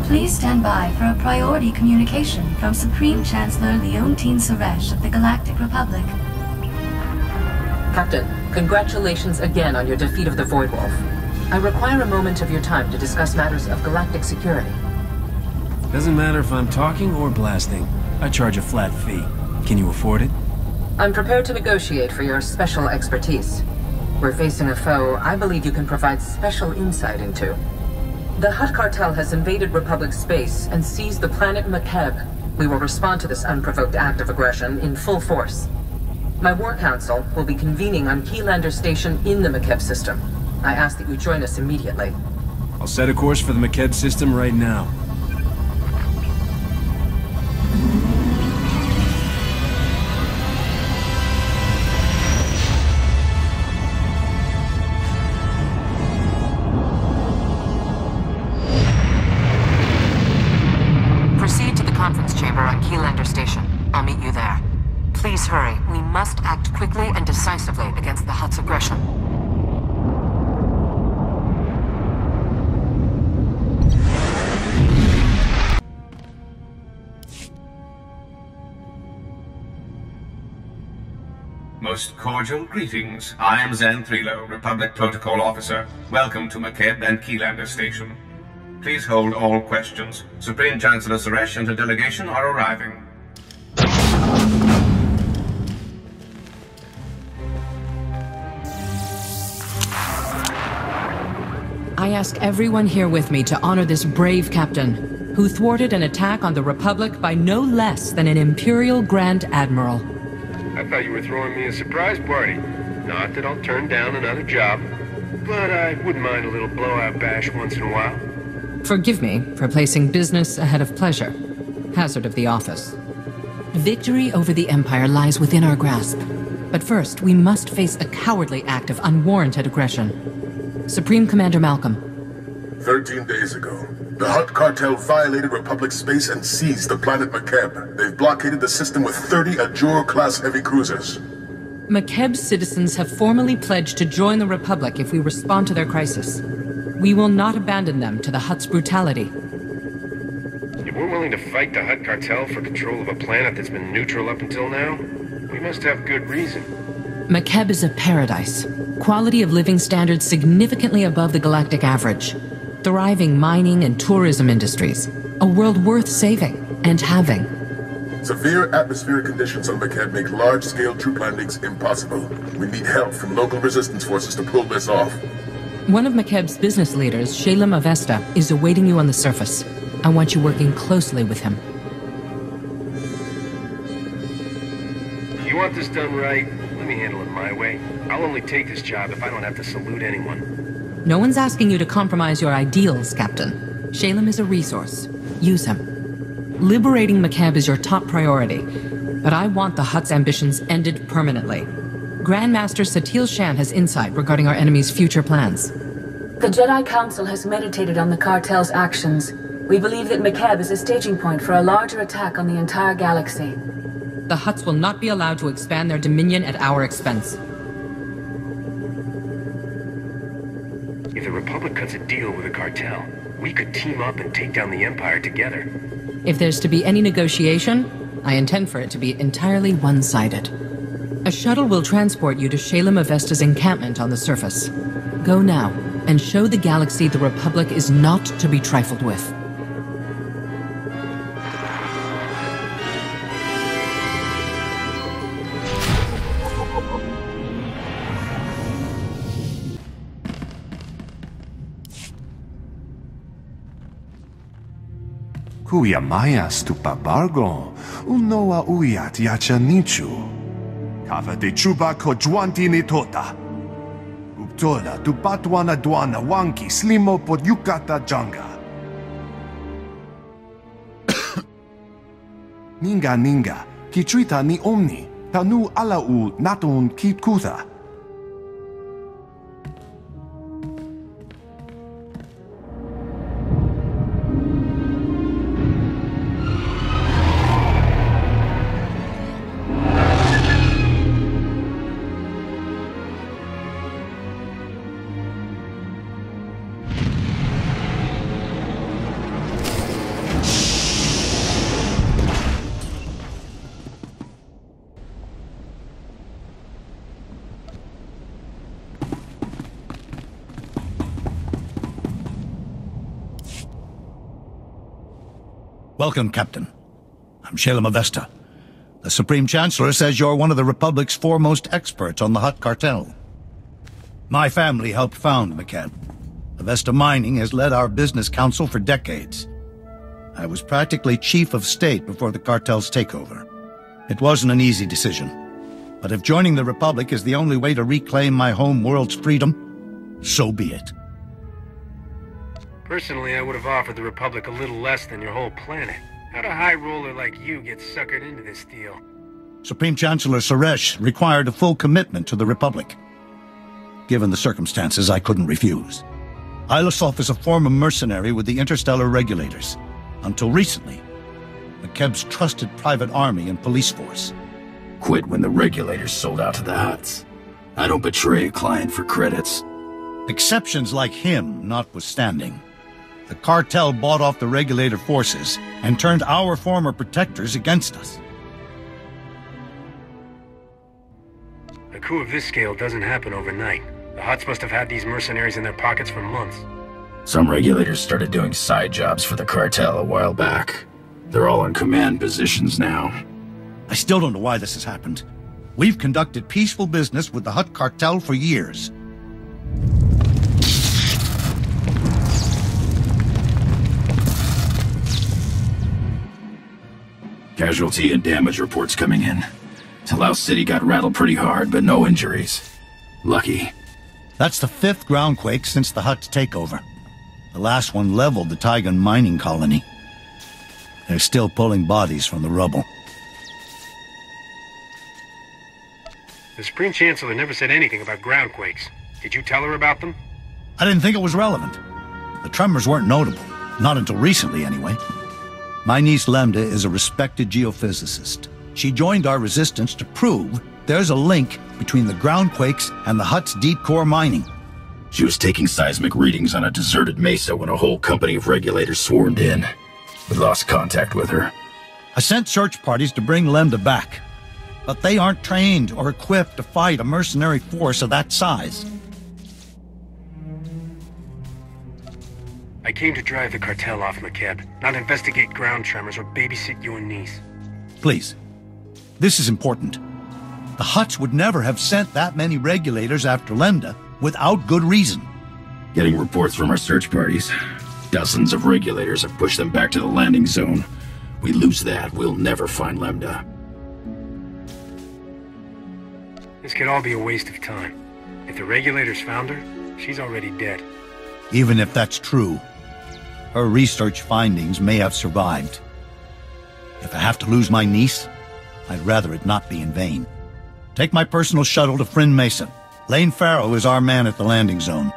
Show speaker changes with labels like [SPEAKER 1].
[SPEAKER 1] Please stand by for a priority communication from Supreme Chancellor Leontine Suresh of the Galactic Republic.
[SPEAKER 2] Captain, congratulations again on your defeat of the Void Wolf. I require a moment of your time to discuss matters of galactic security.
[SPEAKER 3] Doesn't matter if I'm talking or blasting. I charge a flat fee. Can you afford it?
[SPEAKER 2] I'm prepared to negotiate for your special expertise. We're facing a foe I believe you can provide special insight into. The Hutt Cartel has invaded Republic space and seized the planet Makeb. We will respond to this unprovoked act of aggression in full force. My War Council will be convening on Keylander Station in the Makeb system. I ask that you join us immediately.
[SPEAKER 3] I'll set a course for the Makeb system right now.
[SPEAKER 2] Proceed to the conference chamber on Keylander Station. I'll meet you there. Please hurry. We must act quickly and decisively against the Hutt's aggression.
[SPEAKER 4] Most cordial greetings. I am Xanthrilo, Republic Protocol Officer. Welcome to Makeb and Keylander Station. Please hold all questions. Supreme Chancellor Suresh and her delegation are arriving.
[SPEAKER 2] I ask everyone here with me to honor this brave captain, who thwarted an attack on the Republic by no less than an Imperial Grand Admiral.
[SPEAKER 5] I thought you were throwing me a surprise party. Not that I'll turn down another job, but I wouldn't mind a little blowout bash once in a while.
[SPEAKER 2] Forgive me for placing business ahead of pleasure. Hazard of the office. Victory over the Empire lies within our grasp. But first, we must face a cowardly act of unwarranted aggression. Supreme Commander Malcolm.
[SPEAKER 6] 13 days ago, the Hutt Cartel violated Republic space and seized the planet Makeb. They've blockaded the system with 30 Ajor-class heavy cruisers.
[SPEAKER 2] Makeb's citizens have formally pledged to join the Republic if we respond to their crisis. We will not abandon them to the Hutt's brutality.
[SPEAKER 5] If we're willing to fight the Hutt Cartel for control of a planet that's been neutral up until now, we must have good reason.
[SPEAKER 2] Makeb is a paradise. Quality of living standards significantly above the galactic average. Thriving mining and tourism industries. A world worth saving and having.
[SPEAKER 6] Severe atmospheric conditions on Makeb make large-scale troop landings impossible. We need help from local resistance forces to pull this off.
[SPEAKER 2] One of Makeb's business leaders, Shalem Avesta, is awaiting you on the surface. I want you working closely with him.
[SPEAKER 5] You want this done right? Let me handle it my way. I'll only take this job if I don't have to salute anyone.
[SPEAKER 2] No one's asking you to compromise your ideals, Captain. Shalem is a resource. Use him. Liberating Makeb is your top priority, but I want the Hutt's ambitions ended permanently. Grandmaster Satil Shan has insight regarding our enemy's future plans.
[SPEAKER 7] The Jedi Council has meditated on the cartel's actions. We believe that Makeb is a staging point for a larger attack on the entire galaxy.
[SPEAKER 2] The Hutts will not be allowed to expand their dominion at our expense.
[SPEAKER 5] If the Republic cuts a deal with the cartel, we could team up and take down the Empire together.
[SPEAKER 2] If there's to be any negotiation, I intend for it to be entirely one-sided. A shuttle will transport you to Shalem Avesta's encampment on the surface. Go now, and show the galaxy the Republic is not to be trifled with.
[SPEAKER 8] Kuya maya stupabargo, unoa uyat yachanichu. Kava de chuba kojwanti nitota. Uptola tupatwana dwana wanki slimo pod yukata janga. Ninga, kitrita ni omni, tanu alau natun kitkuta.
[SPEAKER 9] Welcome, Captain. I'm Shalem Avesta. The Supreme Chancellor says you're one of the Republic's foremost experts on the Hutt cartel. My family helped found Makeb. Avesta Mining has led our business council for decades. I was practically chief of state before the cartel's takeover. It wasn't an easy decision. But if joining the Republic is the only way to reclaim my home world's freedom, so be it.
[SPEAKER 5] Personally, I would have offered the Republic a little less than your whole planet. How'd a high roller like you get suckered into this deal?
[SPEAKER 9] Supreme Chancellor Suresh required a full commitment to the Republic. Given the circumstances, I couldn't refuse. Ilosov is a former mercenary with the interstellar regulators. Until recently, Makeb's trusted private army and police force.
[SPEAKER 10] Quit when the regulators sold out to the Hutts. I don't betray a client for credits.
[SPEAKER 9] Exceptions like him notwithstanding, the cartel bought off the regulator forces and turned our former protectors against us.
[SPEAKER 5] A coup of this scale doesn't happen overnight. The Hutts must have had these mercenaries in their pockets for months.
[SPEAKER 10] Some regulators started doing side jobs for the cartel a while back. They're all in command positions now.
[SPEAKER 9] I still don't know why this has happened. We've conducted peaceful business with the Hutt cartel for years.
[SPEAKER 10] Casualty and damage reports coming in. Talau City got rattled pretty hard, but no injuries. Lucky.
[SPEAKER 9] That's the 5th groundquake since the Hutt's takeover. The last one leveled the Taigan mining colony. They're still pulling bodies from the rubble.
[SPEAKER 5] The Supreme Chancellor never said anything about groundquakes. Did you tell her about them?
[SPEAKER 9] I didn't think it was relevant. The tremors weren't notable. Not until recently, anyway. My niece Lemda is a respected geophysicist. She joined our resistance to prove there's a link between the groundquakes and the Hutt's deep core mining.
[SPEAKER 10] She was taking seismic readings on a deserted mesa when a whole company of regulators swarmed in. We lost contact with her.
[SPEAKER 9] I sent search parties to bring Lemda back. But they aren't trained or equipped to fight a mercenary force of that size.
[SPEAKER 5] I came to drive the cartel off Makeb, not investigate ground tremors or babysit you and niece.
[SPEAKER 9] Please. This is important. The Hutts would never have sent that many regulators after Lemda without good reason.
[SPEAKER 10] Getting reports from our search parties. Dozens of regulators have pushed them back to the landing zone. We lose that, we'll never find Lemda.
[SPEAKER 5] This could all be a waste of time. If the regulators found her, she's already dead.
[SPEAKER 9] Even if that's true, her research findings may have survived. If I have to lose my niece, I'd rather it not be in vain. Take my personal shuttle to Friend Mesa. Lane Farrow is our man at the landing zone.